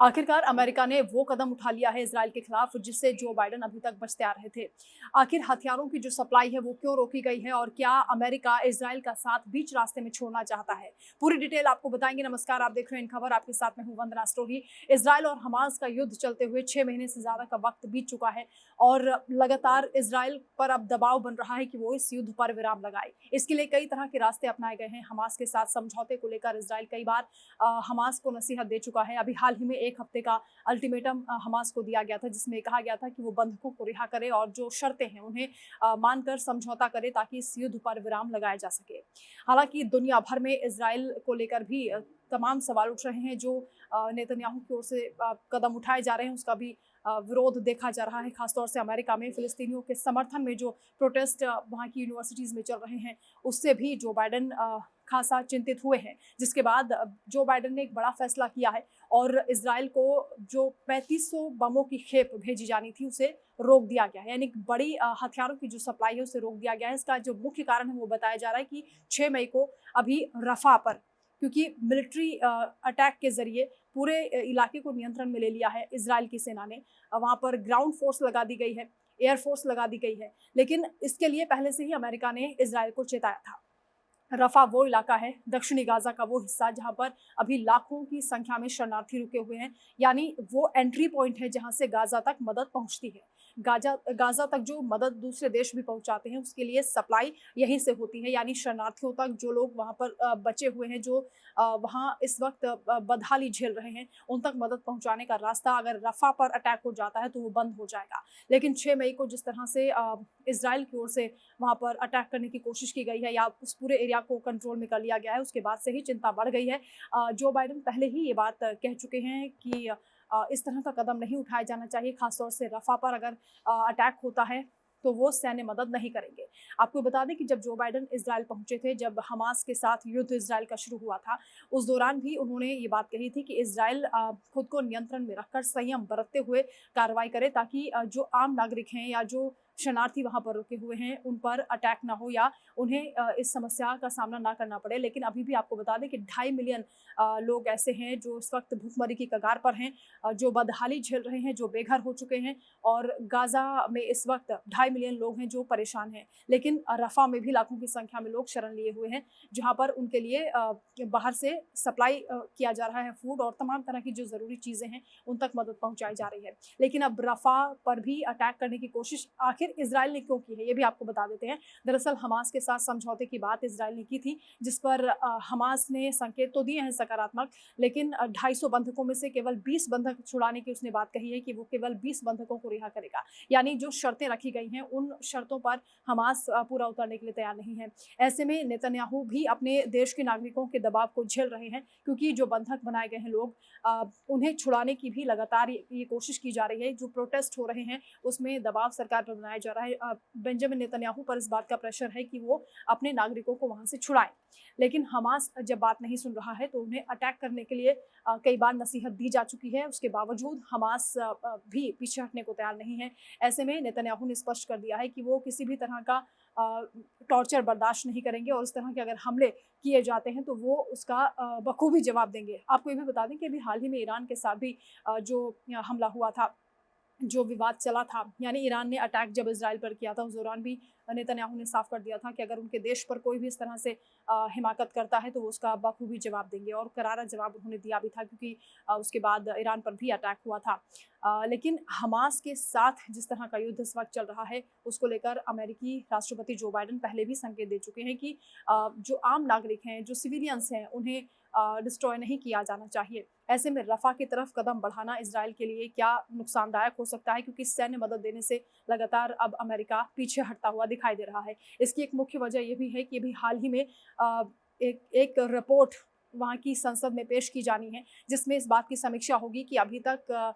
आखिरकार अमेरिका ने वो कदम उठा लिया है इजराइल के खिलाफ जिससे जो बाइडेन अभी तक बचते आ रहे थे। आखिर हथियारों की जो सप्लाई है वो क्यों रोकी गई है और क्या अमेरिका इजराइल का साथ बीच रास्ते में छोड़ना चाहता है? पूरी डिटेल आपको बताएंगे। नमस्कार, आप देख रहे हैं इन खबर, आपके साथ में हूं वंदना स्टोरी। इजराइल और हमास का युद्ध चलते हुए 6 महीने से ज्यादा का वक्त बीत चुका है और लगातार इजराइल पर अब दबाव बन रहा है कि वो इस युद्ध पर विराम लगाए। इसके लिए कई तरह के रास्ते अपनाए गए हैं। हमास के साथ समझौते को लेकर इजराइल कई बार हमास को नसीहत दे चुका है। अभी हाल ही में 1 हफ्ते का अल्टीमेटम हमास को दिया गया था जिसमें कहा गया था कि वो बंधकों को रिहा करे और जो शर्तें हैं उन्हें मानकर समझौता करे ताकि इस युद्ध पर विराम लगाया जा सके। हालांकि दुनिया भर में इजराइल को लेकर भी तमाम सवाल उठ रहे हैं। जो नेतन्याहू की ओर से कदम उठाए जा रहे हैं उसका भी विरोध देखा जा रहा है। खासतौर से अमेरिका में फिलिस्तीनियों के समर्थन में जो प्रोटेस्ट वहाँ की यूनिवर्सिटीज में चल रहे हैं उससे भी जो बाइडेन खासा चिंतित हुए हैं। जिसके बाद जो बाइडेन ने एक बड़ा फैसला किया है और इजराइल को जो 3500 बमों की खेप भेजी जानी थी उसे रोक दिया गया है। यानी बड़ी हथियारों की जो सप्लाई है उसे रोक दिया गया है। इसका जो मुख्य कारण है वो बताया जा रहा है कि 6 मई को अभी रफा पर, क्योंकि मिलिट्री अटैक के जरिए पूरे इलाके को नियंत्रण में ले लिया है इजराइल की सेना ने। वहां पर ग्राउंड फोर्स लगा दी गई है, एयरफोर्स लगा दी गई है, लेकिन इसके लिए पहले से ही अमेरिका ने इजराइल को चेताया था। रफा वो इलाका है, दक्षिणी गाजा का वो हिस्सा जहां पर अभी लाखों की संख्या में शरणार्थी रुके हुए हैं। यानी वो एंट्री पॉइंट है जहां से गाजा तक मदद पहुंचती है। गाजा तक जो मदद दूसरे देश भी पहुंचाते हैं उसके लिए सप्लाई यहीं से होती है। यानी शरणार्थियों तक जो लोग वहां पर बचे हुए हैं, जो वहां इस वक्त बदहाली झेल रहे हैं, उन तक मदद पहुंचाने का रास्ता अगर रफा पर अटैक हो जाता है तो वो बंद हो जाएगा। लेकिन 6 मई को जिस तरह से इसराइल की ओर से वहां पर अटैक करने की कोशिश की गई है या उस पूरे एरिया को कंट्रोल में कर लिया गया है, उसके बाद से ही चिंता बढ़ गई है। जो बाइडेन पहले ही ये बात कह चुके हैं कि इस तरह का कदम नहीं उठाया जाना चाहिए। खासतौर से रफा पर अगर अटैक होता है तो वो सैन्य मदद नहीं करेंगे। आपको बता दें कि जब जो बाइडेन इजराइल पहुंचे थे, जब हमास के साथ युद्ध इजराइल का शुरू हुआ था, उस दौरान भी उन्होंने ये बात कही थी कि इजराइल खुद को नियंत्रण में रखकर संयम बरतते हुए कार्रवाई करे ताकि जो आम नागरिक हैं या जो शरणार्थी वहां पर रुके हुए हैं उन पर अटैक ना हो या उन्हें इस समस्या का सामना ना करना पड़े। लेकिन अभी भी आपको बता दें कि 2.5 मिलियन लोग ऐसे हैं जो इस वक्त भूखमरी की कगार पर हैं, जो बदहाली झेल रहे हैं, जो बेघर हो चुके हैं। और गाजा में इस वक्त 2.5 मिलियन लोग हैं जो परेशान हैं। लेकिन रफा में भी लाखों की संख्या में लोग शरण लिए हुए हैं जहां पर उनके लिए बाहर से सप्लाई किया जा रहा है, फूड और तमाम तरह की जो जरूरी चीजें हैं उन तक मदद पहुंचाई जा रही है। लेकिन अब रफा पर भी अटैक करने की कोशिश आखिर इजराइल ने क्यों की है ये भी आपको बता देते हैं। दरअसल हमास के साथ समझौते की बात इजराइल ने की थी, जिस पर हमास ने संकेत तो दिए हैं सकारात्मक, लेकिन 250 बंधकों में से केवल 20 बंधक छुड़ाने की उसने बात कही है कि वो केवल 20 बंधकों को रिहा करेगा। यानी जो शर्तें रखी गई हैं उन शर्तों पर हमास पूरा उतरने के लिए तैयार नहीं है। ऐसे में नेतन्याहू भी अपने देश के नागरिकों के दबाव को झेल रहे हैं, क्योंकि जो बंधक बनाए गए हैं लोग, उन्हें छुड़ाने की भी लगातार ये कोशिश की जा रही है। जो प्रोटेस्ट हो रहे हैं उसमें दबाव सरकार पर बनाया जा रहा है। बेंजामिन नेतन्याहू पर इस बात का प्रेशर है कि वो अपने नागरिकों को वहां से छुड़ाएं। लेकिन हमास जब बात नहीं सुन रहा है तो उन्हें अटैक करने के लिए कई बार नसीहत दी जा चुकी है। उसके बावजूद हमास भी पीछे हटने को तैयार नहीं है। ऐसे में नेतन्याहू ने स्पष्ट कर दिया है कि वो किसी भी तरह का टॉर्चर बर्दाश्त नहीं करेंगे और इस तरह के अगर हमले किए जाते हैं तो वो उसका बखूबी जवाब देंगे। आपको ये भी बता दें कि अभी हाल ही में ईरान के साथ भी जो हमला हुआ था, जो विवाद चला था, यानी ईरान ने अटैक जब इजराइल पर किया था उस दौरान भी नेतन्याहू ने साफ कर दिया था कि अगर उनके देश पर कोई भी इस तरह से हिमाकत करता है तो वो उसका बखूबी जवाब देंगे। और करारा जवाब उन्होंने दिया भी था, क्योंकि उसके बाद ईरान पर भी अटैक हुआ था। लेकिन हमास के साथ जिस तरह का युद्ध इस वक्त चल रहा है उसको लेकर अमेरिकी राष्ट्रपति जो बाइडेन पहले भी संकेत दे चुके हैं कि जो आम नागरिक हैं, जो सिविलियंस हैं, उन्हें डिस्ट्रॉय नहीं किया जाना चाहिए। ऐसे में रफा की तरफ कदम बढ़ाना इजराइल के लिए क्या नुकसानदायक हो सकता है, क्योंकि सैन्य मदद देने से लगातार अब अमेरिका पीछे हटता हुआ दिखाई दे रहा है। इसकी एक मुख्य वजह यह भी है कि अभी हाल ही में एक रिपोर्ट वहाँ की संसद में पेश की जानी है जिसमें इस बात की समीक्षा होगी कि अभी तक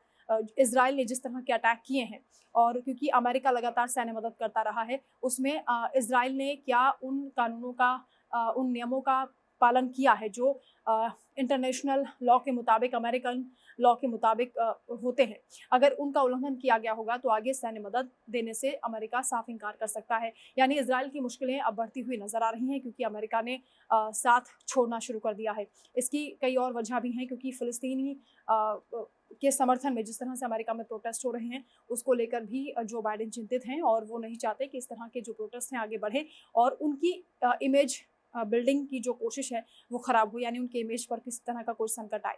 इजराइल ने जिस तरह के अटैक किए हैं, और क्योंकि अमेरिका लगातार सैन्य मदद करता रहा है, उसमें इजराइल ने क्या उन कानूनों का, उन नियमों का पालन किया है जो इंटरनेशनल लॉ के मुताबिक, अमेरिकन लॉ के मुताबिक होते हैं। अगर उनका उल्लंघन किया गया होगा तो आगे सैन्य मदद देने से अमेरिका साफ इनकार कर सकता है। यानी इजराइल की मुश्किलें अब बढ़ती हुई नजर आ रही हैं, क्योंकि अमेरिका ने साथ छोड़ना शुरू कर दिया है। इसकी कई और वजह भी हैं, क्योंकि फिलिस्तीनी के समर्थन में जिस तरह से अमेरिका में प्रोटेस्ट हो रहे हैं, उसको लेकर भी जो बाइडेन चिंतित हैं और वो नहीं चाहते कि इस तरह के जो प्रोटेस्ट हैं आगे बढ़े और उनकी इमेज बिल्डिंग की जो कोशिश है वो खराब हो, यानी उनके इमेज पर किसी तरह का कोई संकट आए।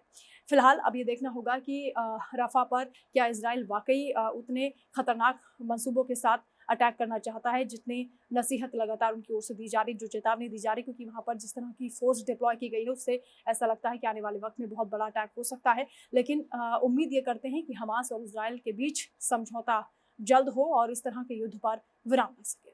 फिलहाल अब ये देखना होगा कि रफा पर क्या इजराइल वाकई उतने खतरनाक मंसूबों के साथ अटैक करना चाहता है जितनी नसीहत लगातार उनकी ओर से दी जा रही, जो चेतावनी दी जा रही, क्योंकि वहां पर जिस तरह की फोर्स डिप्लॉय की गई है उससे ऐसा लगता है कि आने वाले वक्त में बहुत बड़ा अटैक हो सकता है। लेकिन उम्मीद ये करते हैं कि हमास और इजराइल के बीच समझौता जल्द हो और इस तरह के युद्ध पर विराम लग सके।